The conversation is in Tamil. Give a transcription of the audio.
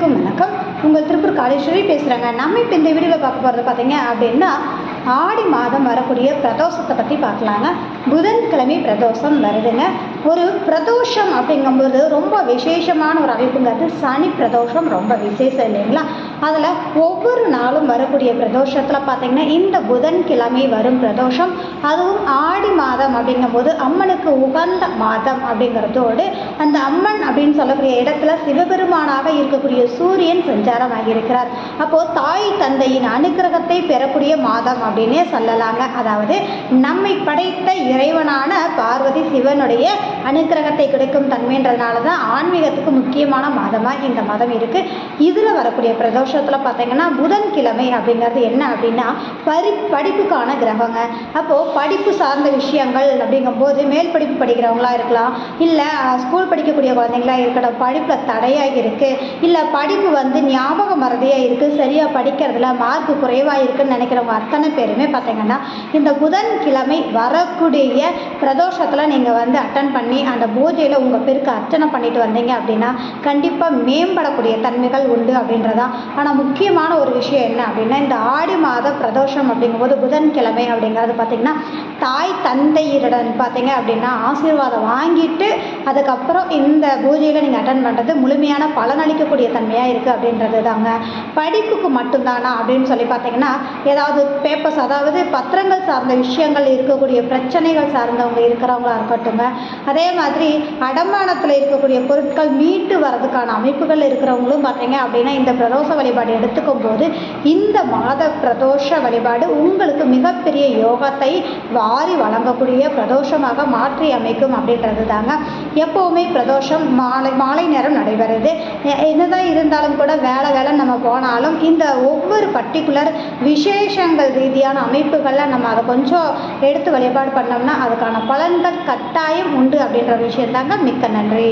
அனைவருக்கும் வணக்கம். உங்கள் திருப்பூர் காளீஸ்வரி பேசுகிறேங்க. நம்ம இப்போ இந்த வீடியோவில் பார்க்க போகிறது பார்த்தீங்க அப்படின்னா ஆடி மாதம் வரக்கூடிய பிரதோஷத்தை பற்றி பார்க்கலாங்க. புதன்கிழமை பிரதோஷம் வருதுங்க. ஒரு பிரதோஷம் அப்படிங்கும்போது ரொம்ப விசேஷமான ஒரு அமைப்புங்கிறது சனி பிரதோஷம் ரொம்ப விசேஷம் இல்லைங்களா? அதில் ஒவ்வொரு நாளும் வரக்கூடிய பிரதோஷத்தில் பார்த்திங்கன்னா இந்த புதன்கிழமை வரும் பிரதோஷம், அதுவும் ஆடி மாதம் அப்படிங்கும்போது அம்மனுக்கு உகந்த மாதம் அப்படிங்கிறதோடு அந்த அம்மன் அப்படின்னு சொல்லக்கூடிய இடத்துல சிவபெருமானாக இருக்கக்கூடிய சூரியன் சஞ்சாரமாக இருக்கிறார். அப்போது தாய் தந்தையின் அனுக்கிரகத்தை பெறக்கூடிய மாதம் அப்படின்னே சொல்லலாங்க. அதாவது நம்மை படைத்த இறைவனான பார்வதி சிவனுடைய அனுக்கிரகத்தை கிடைக்கும் தன்மைன்றதுனால தான் ஆன்மீகத்துக்கு முக்கியமான மாதமாக இந்த மாதம் இருக்குது. இதில் வரக்கூடிய பிரதோஷத்தில் பார்த்தீங்கன்னா புதன்கிழமை அப்படிங்கிறது என்ன அப்படின்னா படிப்புக்கான கிரகங்க. அப்போது படிப்பு சார்ந்த விஷயங்கள் அப்படிங்கும்போது மேல் படிப்பு படிக்கிறவங்களா இருக்கலாம், இல்லை ஸ்கூல் படிக்கக்கூடிய குழந்தைங்களா இருக்கட்டும், படிப்பில் தடையாக இருக்குது, இல்லை படிப்பு ஞாபக மறதியாக இருக்குது, சரியாக படிக்கிறதுல மார்க் குறைவாக இருக்குதுன்னு நினைக்கிறவங்க அத்தனை பேருமே பார்த்தீங்கன்னா இந்த புதன்கிழமை வரக்கூடிய பிரதோஷத்தில் நீங்கள் அட்டன் பண்ணி அந்த பூஜையில் உங்கள் பேருக்கு அர்ச்சனை பண்ணிட்டு வந்தீங்க அப்படின்னா கண்டிப்பாக மேம்படக்கூடிய தன்மைகள் உண்டு அப்படின்றதான். ஆனால் முக்கியமான ஒரு விஷயம் என்ன அப்படின்னா இந்த ஆடி மாத பிரதோஷம் அப்படிங்கும்போது புதன்கிழமை அப்படிங்கிறது பார்த்திங்கன்னா தாய் தந்தையருடன் பார்த்தீங்க அப்படின்னா ஆசீர்வாதம் வாங்கிட்டு அதுக்கப்புறம் இந்த பூஜையில் நீங்கள் அட்டன் பண்ணுறது முழுமையான பலனளிக்கக்கூடிய தன்மையாக இருக்குது அப்படின்றது தாங்க. படிப்புக்கு மட்டும்தானா அப்படின்னு சொல்லி பார்த்தீங்கன்னா ஏதாவது பேப்பர்ஸ், அதாவது பத்திரங்கள் சார்ந்த விஷயங்கள் இருக்கக்கூடிய பிரச்சனைகள் சார்ந்தவங்க இருக்கிறவங்களா இருக்கட்டுங்க, அதே மாதிரி அடமானத்தில் இருக்கக்கூடிய பொருட்கள் மீட்டு வரதுக்கான அமைப்புகள் இருக்கிறவங்களும் பார்த்தீங்க அப்படின்னா இந்த பிரதோஷ வழிபாடு எடுத்துக்கும் போது இந்த மாத பிரதோஷ வழிபாடு உங்களுக்கு மிகப்பெரிய யோகத்தை வாரி வழங்கக்கூடிய பிரதோஷமாக மாற்றி அமைக்கும் அப்படின்றது தாங்க. எப்போவுமே பிரதோஷம் மாலை நேரம் நடைபெறுது. என்னதான் இருந்தாலும் கூட வேலை நம்ம போனாலும் இந்த ஒவ்வொரு பர்டிகுலர் விசேஷங்கள் ரீதியான அமைப்புகளில் நம்ம அதை கொஞ்சம் எடுத்து வழிபாடு பண்ணோம்னா அதுக்கான பலன்கள் கட்டாயம் உண்டு அப்படின்ற விஷயம் தாங்க. மிக்க நன்றி.